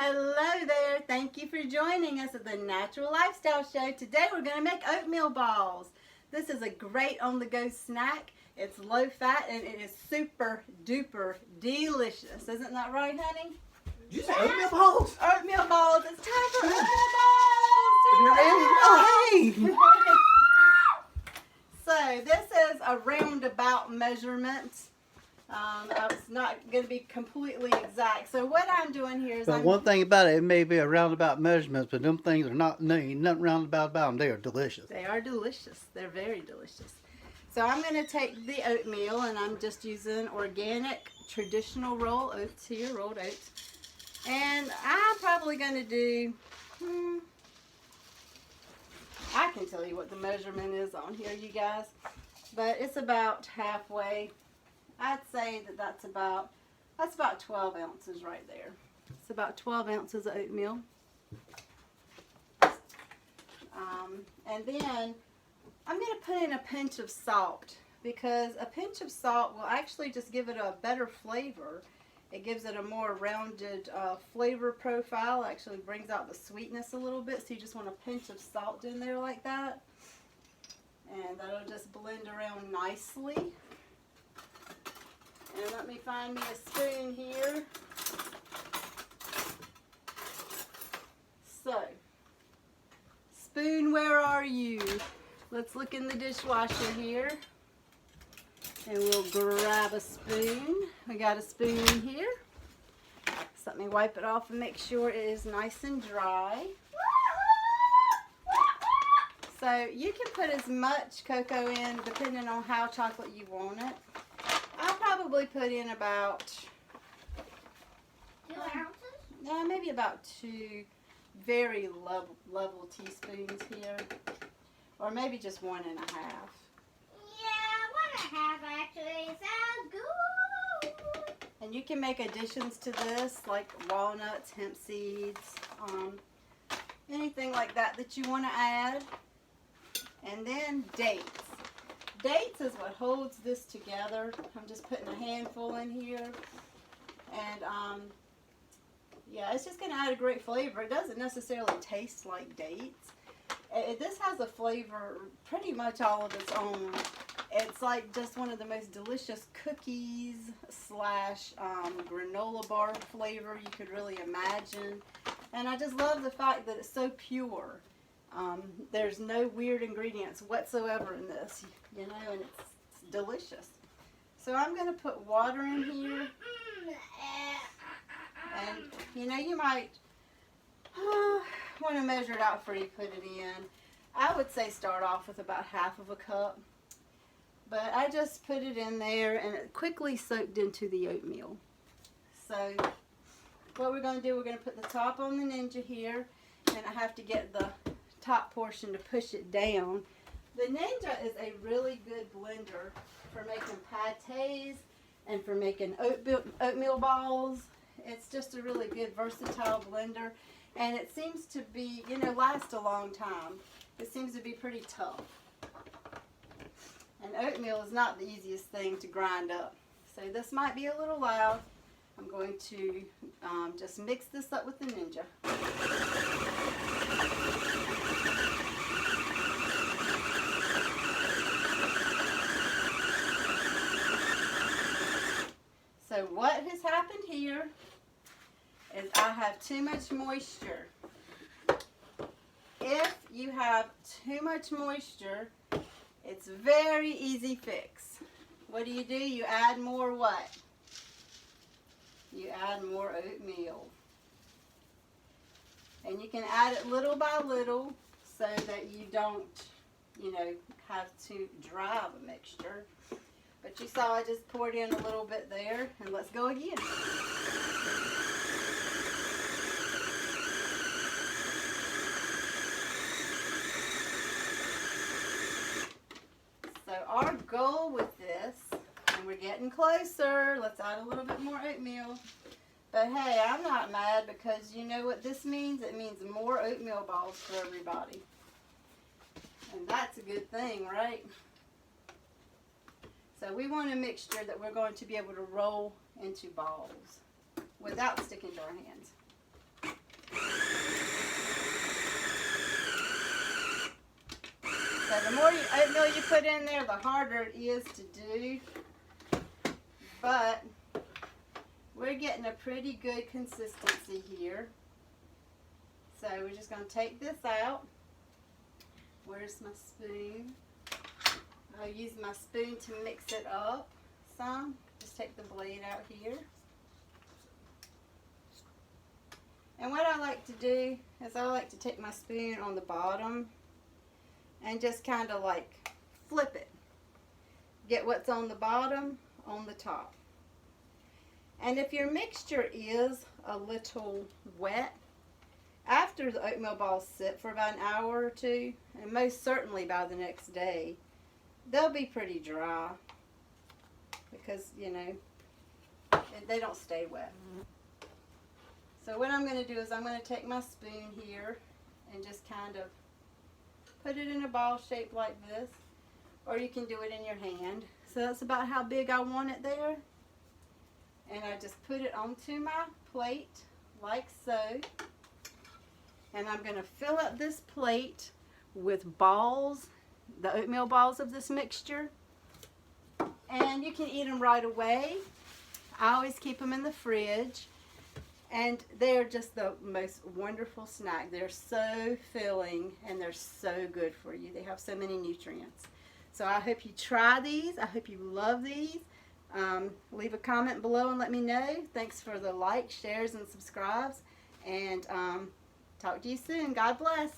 Hello there. Thank you for joining us at the Natural Lifestyle Show. Today we're going to make oatmeal balls. This is a great on-the-go snack. It's low fat and it is super duper delicious. Isn't that right, honey? Did you say oatmeal balls? Oatmeal balls. It's time for oatmeal balls. Oh, hey. So this is a roundabout measurement. It's not going to be completely exact. So what I'm doing here is But one thing about it, it may be a roundabout measurements, but them things are not new. Nothing roundabout about them. They are delicious. They are delicious. They're very delicious. So I'm going to take the oatmeal, and I'm just using organic, traditional rolled oats here, rolled oats. And I'm probably going to do, I can tell you what the measurement is on here, you guys. But it's about halfway. I'd say that's about 12 ounces right there. It's about 12 ounces of oatmeal. And then I'm going to put in a pinch of salt, because a pinch of salt will actually just give it a better flavor. It gives it a more rounded flavor profile. Actually brings out the sweetness a little bit, so you just want a pinch of salt in there like that. And that'll just blend around nicely. And let me find me a spoon here. So, spoon, where are you? Let's look in the dishwasher here. And we'll grab a spoon. We got a spoon here. So let me wipe it off and make sure it is nice and dry. So you can put as much cocoa in depending on how chocolate you want it. I'll probably put in about 2 ounces? Maybe about 2 very level teaspoons here, or maybe just 1 1/2. Yeah, 1 1/2 actually sounds good. And you can make additions to this, like walnuts, hemp seeds, anything like that that you want to add. And then dates. Dates is what holds this together. I'm just putting a handful in here. And yeah, it's just going to add a great flavor. It doesn't necessarily taste like dates. This has a flavor pretty much all of its own. It's like just one of the most delicious cookies slash granola bar flavor you could really imagine. And I just love the fact that it's so pure. There's no weird ingredients whatsoever in this, you know, and it's delicious. So I'm going to put water in here, and you know, you might want to measure it out before you put it in. I would say start off with about 1/2 cup, but I just put it in there and it quickly soaked into the oatmeal. So what we're going to do, we're going to put the top on the Ninja here, and I have to get the top portion to push it down. The Ninja is a really good blender for making pâtés and for making oatmeal balls. It's just a really good versatile blender, and it seems to be, you know, last a long time. It seems to be pretty tough. And oatmeal is not the easiest thing to grind up, so this might be a little loud. I'm going to just mix this up with the Ninja. So what has happened here is I have too much moisture. If you have too much moisture, it's a very easy fix. What do? You add more what? You add more oatmeal. And you can add it little by little so that you don't, you know, have too dry of a mixture. But you saw I just poured in a little bit there, and let's go again. So our goal with this, and we're getting closer, let's add a little bit more oatmeal. But hey, I'm not mad, because you know what this means? It means more oatmeal balls for everybody. And that's a good thing, right? So we want a mixture that we're going to be able to roll into balls without sticking to our hands. The more oatmeal you put in there, the harder it is to do. But we're getting a pretty good consistency here. So we're just going to take this out. Where's my spoon? I'll use my spoon to mix it up some. Just take the blade out here. And what I like to do is I like to take my spoon on the bottom and just kind of like flip it. Get what's on the bottom on the top. And if your mixture is a little wet, after the oatmeal balls sit for about an hour or two, and most certainly by the next day, they'll be pretty dry because, you know, they don't stay wet. So what I'm going to do is I'm going to take my spoon here and just kind of put it in a ball shape like this, or you can do it in your hand. So that's about how big I want it there. And I just put it onto my plate like so. And I'm going to fill up this plate with balls, the oatmeal balls of this mixture. And you can eat them right away. I always keep them in the fridge. And they're just the most wonderful snack. They're so filling and they're so good for you. They have so many nutrients. So I hope you try these. I hope you love these. Leave a comment below and let me know. Thanks for the likes, shares, and subscribes. And talk to you soon. God bless.